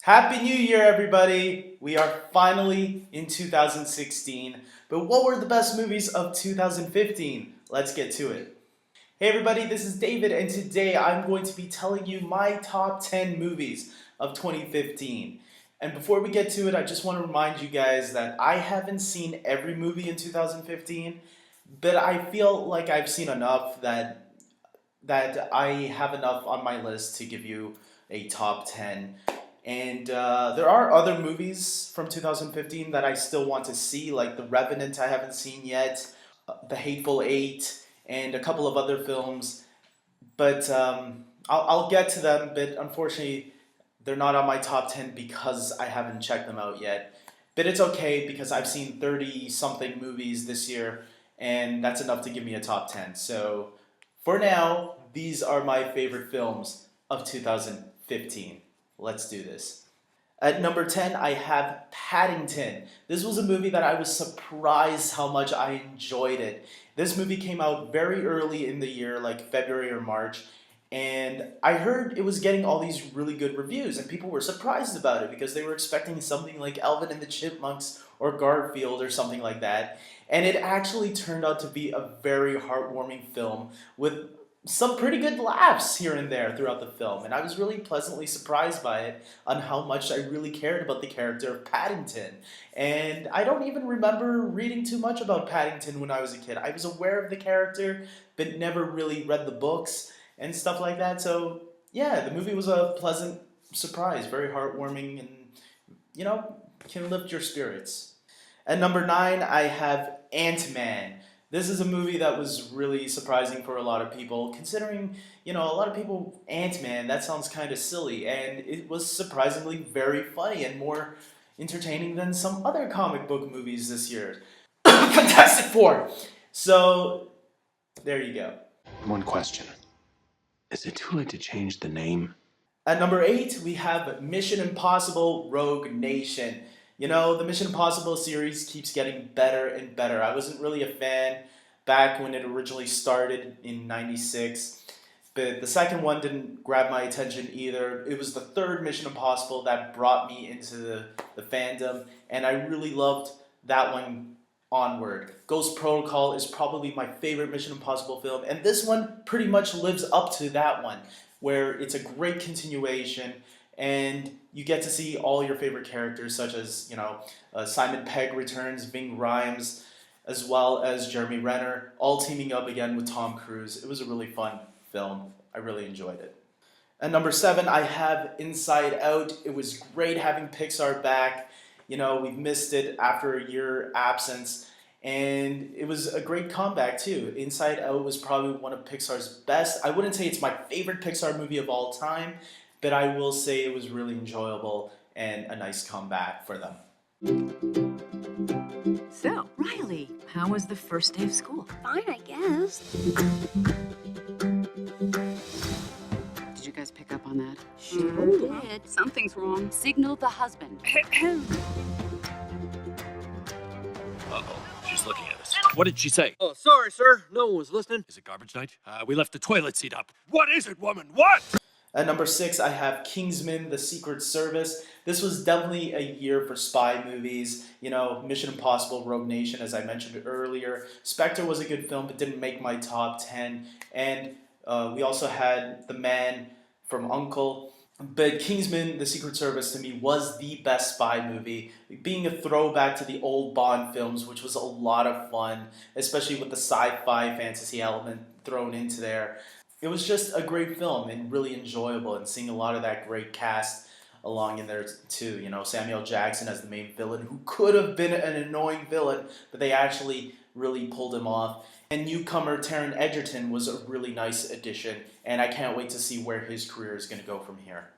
Happy New Year, everybody! We are finally in 2016, but what were the best movies of 2015? Let's get to it. Hey, everybody, this is David, and today I'm going to be telling you my top 10 movies of 2015. And before we get to it, I just want to remind you guys that I haven't seen every movie in 2015, but I feel like I've seen enough that I have enough on my list to give you a top 10. And there are other movies from 2015 that I still want to see, like The Revenant I haven't seen yet, The Hateful Eight, and a couple of other films. But I'll get to them, but unfortunately, they're not on my top 10 because I haven't checked them out yet. But it's okay because I've seen 30 something movies this year, and that's enough to give me a top 10. So for now, these are my favorite films of 2015. Let's do this. At number 10, I have Paddington. This was a movie that I was surprised how much I enjoyed it. This movie came out very early in the year, like February or March, and I heard it was getting all these really good reviews, and people were surprised about it because they were expecting something like Alvin and the Chipmunks or Garfield or something like that. And it actually turned out to be a very heartwarming film with some pretty good laughs here and there throughout the film, and I was really pleasantly surprised by it on how much I really cared about the character of Paddington. And I don't even remember reading too much about Paddington when I was a kid. I was aware of the character, but never really read the books and stuff like that. So yeah, the movie was a pleasant surprise, very heartwarming, and can lift your spirits. At number 9, I have Ant-Man. This is a movie that was really surprising for a lot of people, considering, a lot of people, Ant-Man, that sounds kind of silly, and it was surprisingly very funny and more entertaining than some other comic book movies this year. Fantastic Four! So, there you go. One question. Is it too late to change the name? At number 8, we have Mission Impossible Rogue Nation. The Mission Impossible series keeps getting better and better. I wasn't really a fan back when it originally started in '96, but the second one didn't grab my attention either. It was the third Mission Impossible that brought me into the fandom, and I really loved that one onward. Ghost Protocol is probably my favorite Mission Impossible film, and this one pretty much lives up to that one, where it's a great continuation, and you get to see all your favorite characters, such as, Simon Pegg returns, Ving Rhames, as well as Jeremy Renner, all teaming up again with Tom Cruise. It was a really fun film. I really enjoyed it. At number 7, I have Inside Out. It was great having Pixar back. We've missed it after a year absence, and it was a great comeback too. Inside Out was probably one of Pixar's best. I wouldn't say it's my favorite Pixar movie of all time, but I will say it was really enjoyable and a nice comeback for them. So, Riley, how was the first day of school? Fine, I guess. Did you guys pick up on that? Sure did. Something's wrong. Signal the husband. Uh-oh, she's looking at us. What did she say? Oh, sorry, sir. No one was listening. Is it garbage night? We left the toilet seat up. What is it, woman? What? At number 6, I have Kingsman, The Secret Service. This was definitely a year for spy movies. Mission Impossible, Rogue Nation, as I mentioned earlier. Spectre was a good film, but didn't make my top 10. And we also had The Man from U.N.C.L.E. But Kingsman, The Secret Service, to me, was the best spy movie, being a throwback to the old Bond films, which was a lot of fun, especially with the sci-fi fantasy element thrown into there. It was just a great film and really enjoyable, and seeing a lot of that great cast along in there too. Samuel Jackson as the main villain, who could have been an annoying villain, but they actually really pulled him off. And newcomer Taron Egerton was a really nice addition, and I can't wait to see where his career is going to go from here.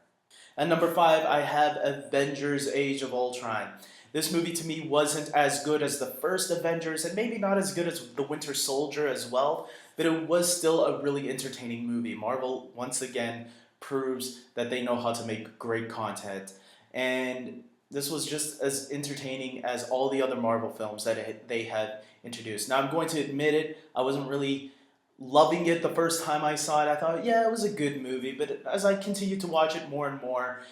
At number 5, I have Avengers Age of Ultron. This movie to me wasn't as good as the first Avengers, and maybe not as good as The Winter Soldier as well, but it was still a really entertaining movie. Marvel, once again, proves that they know how to make great content, and this was just as entertaining as all the other Marvel films that they had introduced. Now, I'm going to admit it, I wasn't really loving it the first time I saw it. I thought, yeah, it was a good movie, but as I continued to watch it more and more,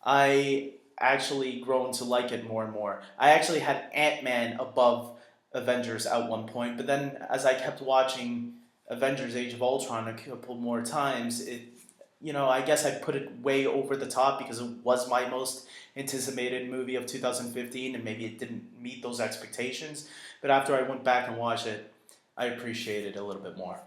I actually grown to like it more and more. I actually had Ant-Man above Avengers at one point, but then as I kept watching Avengers Age of Ultron a couple more times, I guess I put it way over the top because it was my most anticipated movie of 2015, and maybe it didn't meet those expectations. But after I went back and watched it, I appreciated it a little bit more.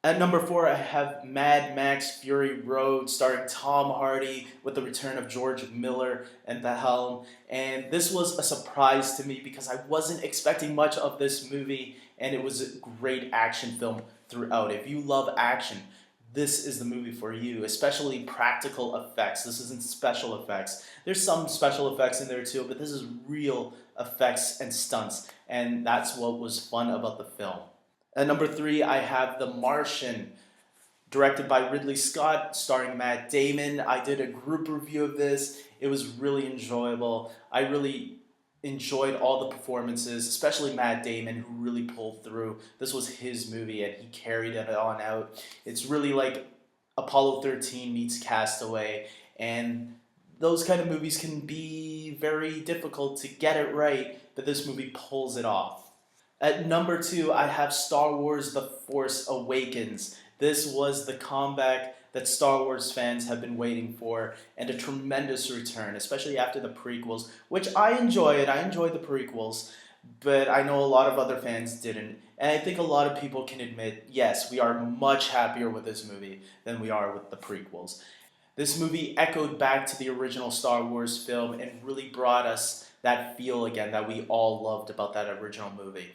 At number 4, I have Mad Max Fury Road, starring Tom Hardy, with the return of George Miller and the helm. And this was a surprise to me because I wasn't expecting much of this movie, and it was a great action film throughout. If you love action, this is the movie for you, especially practical effects. This isn't special effects. There's some special effects in there too, but this is real effects and stunts, and that's what was fun about the film. At number 3, I have The Martian, directed by Ridley Scott, starring Matt Damon. I did a group review of this. It was really enjoyable. I really enjoyed all the performances, especially Matt Damon, who really pulled through. This was his movie, and he carried it on out. It's really like Apollo 13 meets Castaway, and those kind of movies can be very difficult to get it right, but this movie pulls it off. At number 2, I have Star Wars The Force Awakens. This was the comeback that Star Wars fans have been waiting for, and a tremendous return, especially after the prequels, which I enjoyed. I enjoyed the prequels, but I know a lot of other fans didn't. And I think a lot of people can admit, yes, we are much happier with this movie than we are with the prequels. This movie echoed back to the original Star Wars film and really brought us that feel again that we all loved about that original movie.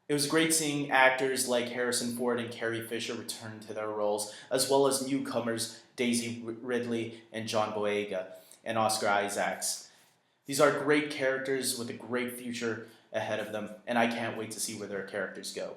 It was great seeing actors like Harrison Ford and Carrie Fisher return to their roles, as well as newcomers Daisy Ridley and John Boyega and Oscar Isaacs. These are great characters with a great future ahead of them, and I can't wait to see where their characters go.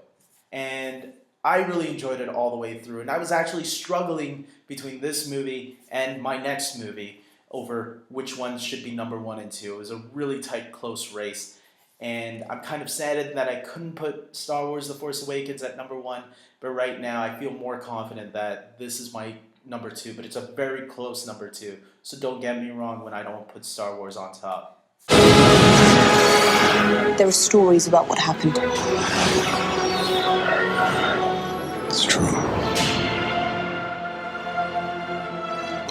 And I really enjoyed it all the way through, and I was actually struggling between this movie and my next movie over which one should be number 1 and 2. It was a really tight, close race. And I'm kind of saddened that I couldn't put Star Wars The Force Awakens at number 1, but right now I feel more confident that this is my number 2, but it's a very close number 2. So don't get me wrong when I don't put Star Wars on top. There are stories about what happened. It's true.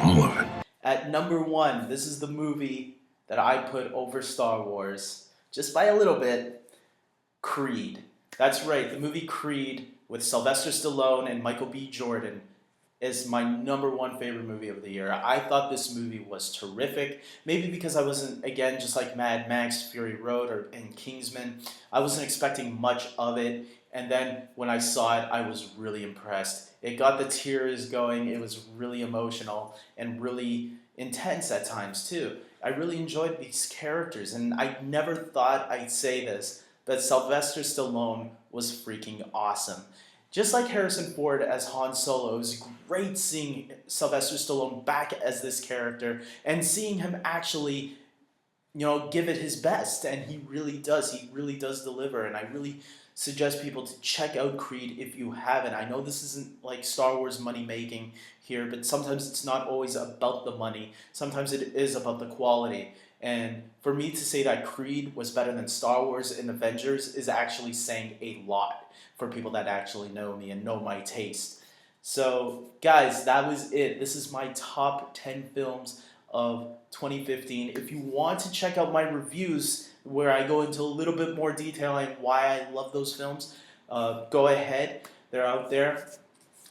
All of it. At number 1, this is the movie that I put over Star Wars, just by a little bit, Creed. That's right, the movie Creed with Sylvester Stallone and Michael B. Jordan is my number 1 favorite movie of the year. I thought this movie was terrific, maybe because I wasn't, again, just like Mad Max, Fury Road, and Kingsman, I wasn't expecting much of it, and then when I saw it, I was really impressed. It got the tears going, it was really emotional, and really intense at times too. I really enjoyed these characters, and I never thought I'd say this, but Sylvester Stallone was freaking awesome. Just like Harrison Ford as Han Solo, it was great seeing Sylvester Stallone back as this character and seeing him actually, give it his best, and he really does. He really does deliver, and I really suggest people to check out Creed if you haven't. I know this isn't like Star Wars money making here, but sometimes it's not always about the money. Sometimes it is about the quality. And for me to say that Creed was better than Star Wars and Avengers is actually saying a lot for people that actually know me and know my taste. So guys, that was it. This is my top 10 films of 2015. If you want to check out my reviews where I go into a little bit more detail on why I love those films, go ahead. They're out there.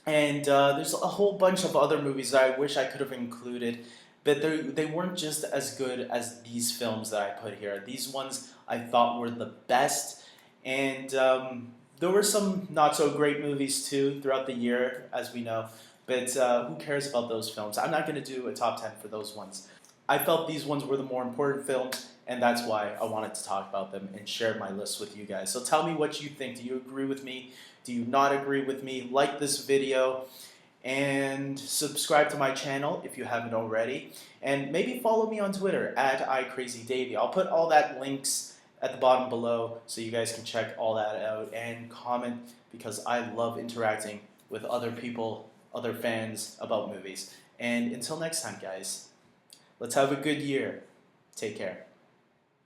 And there's a whole bunch of other movies that I wish I could have included, but they weren't just as good as these films that I put here. These ones I thought were the best, and there were some not so great movies too throughout the year, as we know, but who cares about those films? I'm not going to do a top 10 for those ones. I felt these ones were the more important films, and that's why I wanted to talk about them and share my list with you guys. So tell me what you think. Do you agree with me? Do you not agree with me? Like this video and subscribe to my channel if you haven't already. And maybe follow me on Twitter at iCrazyDavy. I'll put all that links at the bottom below so you guys can check all that out and comment, because I love interacting with other people, other fans about movies. And until next time, guys, let's have a good year. Take care.